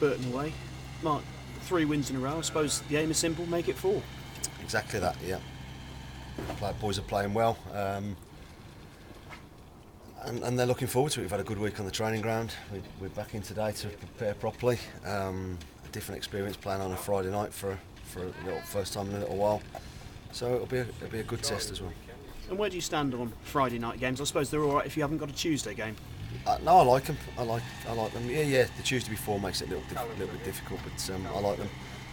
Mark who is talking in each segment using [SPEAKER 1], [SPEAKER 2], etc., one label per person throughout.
[SPEAKER 1] Burton away. Mark, 3 wins in a row. I suppose the aim is simple, make it 4.
[SPEAKER 2] Exactly that, yeah. Boys are playing well, and they're looking forward to it. We've had a good week on the training ground. We're back in today to prepare properly. A different experience playing on a Friday night for a first time in a little while. So it'll be a good test as well.
[SPEAKER 1] And where do you stand on Friday night games? I suppose they're all right if you haven't got a Tuesday game.
[SPEAKER 2] No, I like them. I like them. Yeah. The Tuesday before makes it a little bit difficult, but I like them.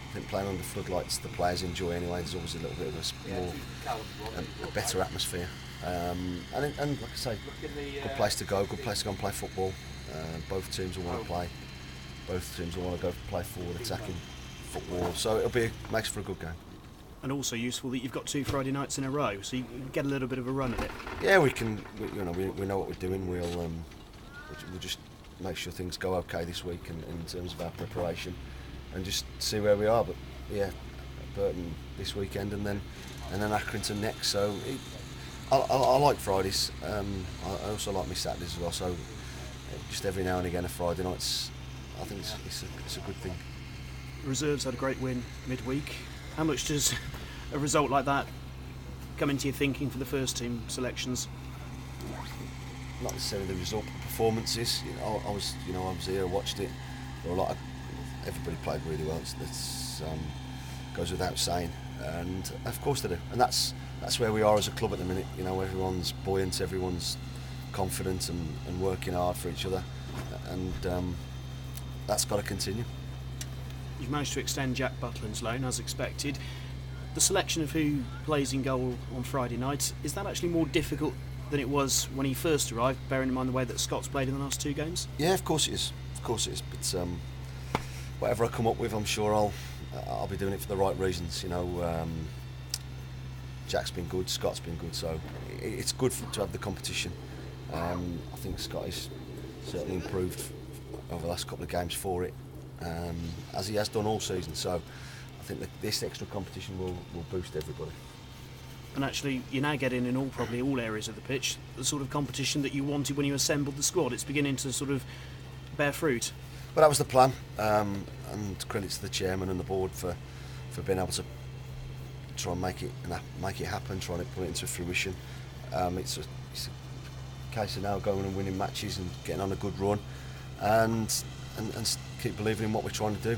[SPEAKER 2] I think playing under floodlights, the players enjoy anyway. There's always a little bit of a better atmosphere. And like I say, good place to go and play football. Both teams will want to play. Both teams will want to go play forward, attacking football. So makes for a good game.
[SPEAKER 1] And also useful that you've got 2 Friday nights in a row, so you can get a little bit of a run at it.
[SPEAKER 2] Yeah, we can. We know what we're doing. We'll just make sure things go okay this week in terms of our preparation, and just see where we are. But yeah, Burton this weekend, and then Accrington next. So I like Fridays. I also like my Saturdays as well. So just every now and again a Friday night. I think it's a good thing.
[SPEAKER 1] Reserves had a great win midweek. How much does a result like that come into your thinking for the first team selections?
[SPEAKER 2] Not necessarily the result, but performances. I was here, watched it. There were everybody played really well. That goes without saying, and of course they do. And that's where we are as a club at the minute. Everyone's buoyant, everyone's confident and working hard for each other, and that's got to continue.
[SPEAKER 1] You've managed to extend Jack Butland's loan as expected. The selection of who plays in goal on Friday night, is that actually more difficult than it was when he first arrived, bearing in mind the way that Scott's played in the last 2 games?
[SPEAKER 2] Yeah, of course it is. But whatever I come up with, I'm sure I'll be doing it for the right reasons. Jack's been good, Scott's been good, so it's good to have the competition. I think Scott has certainly improved over the last couple of games for it. As he has done all season, so I think that this extra competition will boost everybody.
[SPEAKER 1] And actually, you're now getting in probably all areas of the pitch the sort of competition that you wanted when you assembled the squad. It's beginning to sort of bear fruit.
[SPEAKER 2] Well, that was the plan, and credit to the chairman and the board for being able to try and make it happen, trying to put it into fruition. It's a case of now going and winning matches and getting on a good run, and keep believing in what we're trying to do.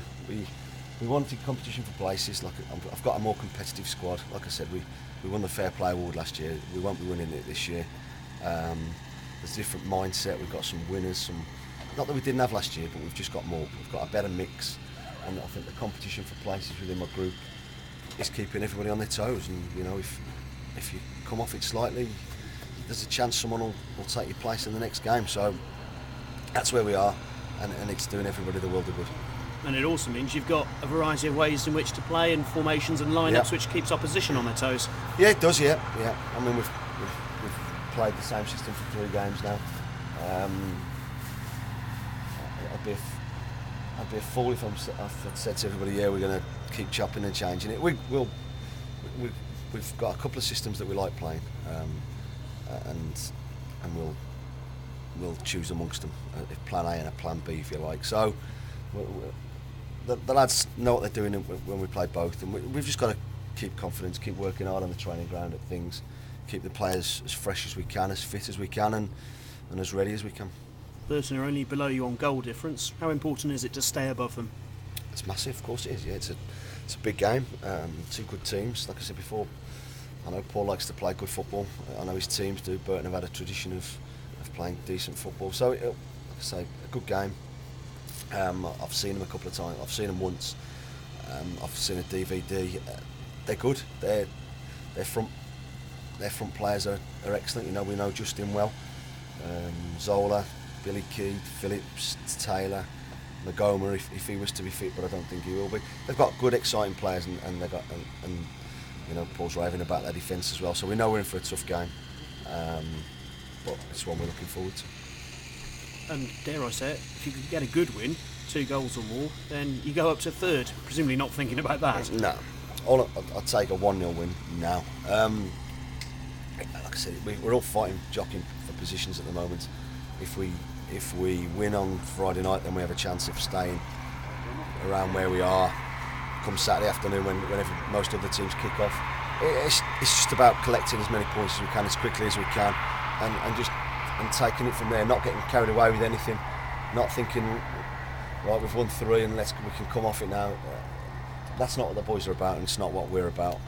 [SPEAKER 2] We wanted competition for places. I've got a more competitive squad. Like I said, we won the Fair Play Award last year. We won't be winning it this year. There's a different mindset. We've got some winners. Not that we didn't have last year, but we've just got more. We've got a better mix, and I think the competition for places within my group is keeping everybody on their toes. And if you come off it slightly, there's a chance someone will take your place in the next game. So that's where we are. And it's doing everybody the world of good.
[SPEAKER 1] And it also means you've got a variety of ways in which to play and formations and lineups, which keeps opposition on their toes. Yeah,
[SPEAKER 2] it does. Yeah. I mean, we've played the same system for 3 games now. I'd be a fool if I'd said to everybody, yeah, we're going to keep chopping and changing it. We've got a couple of systems that we like playing, and we'll choose amongst them, if plan A and a plan B, if you like. So the lads know what they're doing when we play both, and we've just got to keep confidence, keep working hard on the training ground at things, keep the players as fresh as we can, as fit as we can, and as ready as we can.
[SPEAKER 1] Burton are only below you on goal difference. How important is it to stay above them?
[SPEAKER 2] It's massive, of course it is. Yeah, it's a big game. 2 good teams. Like I said before, I know Paul likes to play good football. I know his teams do. Burton have had a tradition of playing decent football, so like I say, a good game. I've seen them a couple of times. I've seen them once. I've seen a DVD. They're good. Their front players are excellent. We know Justin well. Zola, Billy Key, Phillips, Taylor, Magoma if he was to be fit, but I don't think he will be. They've got good, exciting players, and they've got Paul's raving about their defence as well. So we know we're in for a tough game. But it's one we're looking forward to.
[SPEAKER 1] And dare I say it, if you could get a good win, 2 goals or more, then you go up to 3rd, presumably not thinking about that.
[SPEAKER 2] No. I'd take a 1-0 win now. Like I said, we're all jockeying for positions at the moment. If we win on Friday night, then we have a chance of staying around where we are come Saturday afternoon whenever most other teams kick off. It's just about collecting as many points as we can as quickly as we can, and taking it from there, not getting carried away with anything, not thinking, right, we've won 3 and we can come off it now. That's not what the boys are about, and it's not what we're about.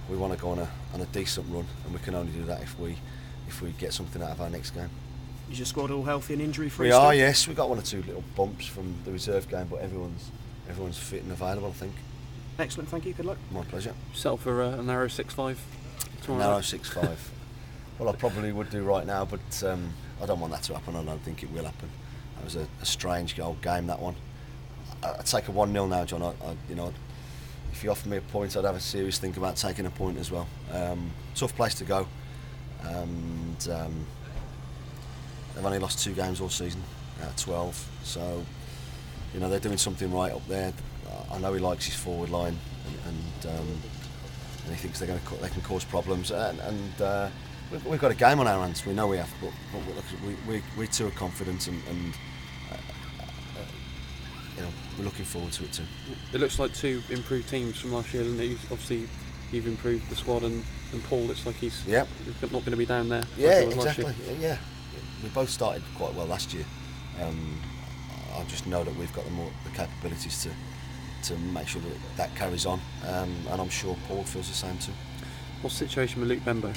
[SPEAKER 2] We want to go on a decent run, and we can only do that if we get something out of our next game.
[SPEAKER 1] Is your squad all healthy and injury-free?
[SPEAKER 2] We are, yes. We got 1 or 2 little bumps from the reserve game, but everyone's fit and available, I think.
[SPEAKER 1] Excellent, thank you. Good luck.
[SPEAKER 2] My pleasure.
[SPEAKER 3] Settle for a narrow 6-5 tomorrow.
[SPEAKER 2] Narrow 6-5. Well, I probably would do right now, but I don't want that to happen. I don't think it will happen. That was a strange old game, that one. I'd take a 1-0 now, John. If you offered me a point, I'd have a serious think about taking a point as well. Tough place to go, and they've only lost 2 games all season out of 12. So, they're doing something right up there. I know he likes his forward line, and he thinks they can cause problems. And we've got a game on our hands. We know we have, but we too are confident, and we're looking forward to it too.
[SPEAKER 3] It looks like 2 improved teams from last year, and obviously you've improved the squad, and Paul looks like he's not going to be down there.
[SPEAKER 2] Yeah, exactly. Yeah, we both started quite well last year. I just know that we've got the capabilities to make sure that carries on, and I'm sure Paul feels the same too.
[SPEAKER 3] What's the situation with Luke Bembo?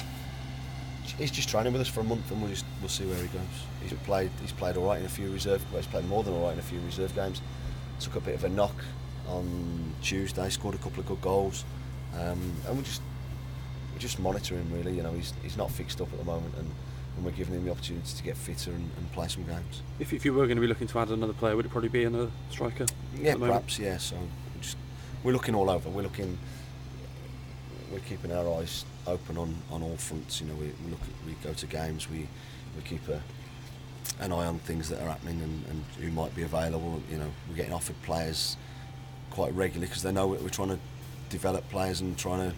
[SPEAKER 2] He's just training with us for a month, and we'll see where he goes. He's played all right in a few reserve. Well, he's played more than all right in a few reserve games. Took a bit of a knock on Tuesday. Scored a couple of good goals, and we're just monitoring really. He's not fixed up at the moment, and we're giving him the opportunity to get fitter and play some games.
[SPEAKER 3] If you were going to be looking to add another player, would it probably be another striker?
[SPEAKER 2] Yeah, perhaps. Yeah. So we're looking all over. We're keeping our eyes open on all fronts. We go to games. We keep an eye on things that are happening and who might be available. We're getting offered players quite regularly because they know we're trying to develop players and trying to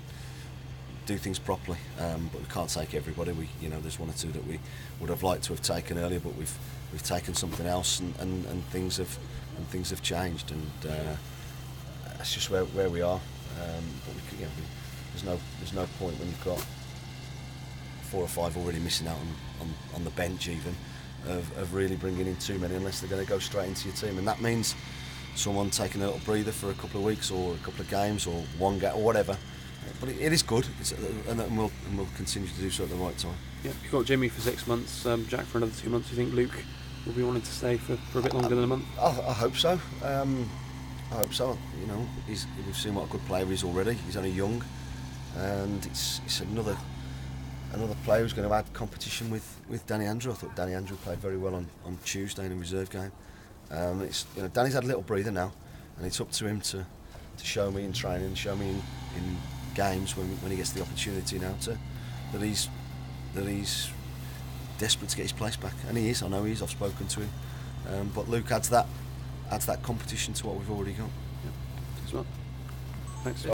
[SPEAKER 2] do things properly. But we can't take everybody. There's 1 or 2 that we would have liked to have taken earlier, but we've taken something else, and things have changed, and that's just where we are. But there's no point when you've got 4 or 5 already missing out on the bench even of really bringing in too many unless they're going to go straight into your team, and that means someone taking a little breather for a couple of weeks or a couple of games or 1 game or whatever. But it is good, and we'll continue to do so at the right time.
[SPEAKER 3] Yeah, you've got Jimmy for 6 months, Jack for another 2 months. You think Luke will be wanting to stay for a bit longer than a month?
[SPEAKER 2] I hope so. I hope so. We've seen what a good player he is already. He's only young, and it's another player who's going to add competition with Danny Andrew. I thought Danny Andrew played very well on Tuesday in a reserve game. Danny's had a little breather now, and it's up to him to show me in training, show me in games when he gets the opportunity now that he's desperate to get his place back, and he is. I know he is. I've spoken to him, but Luke adds that competition to what we've already got.
[SPEAKER 3] Yeah. Thanks.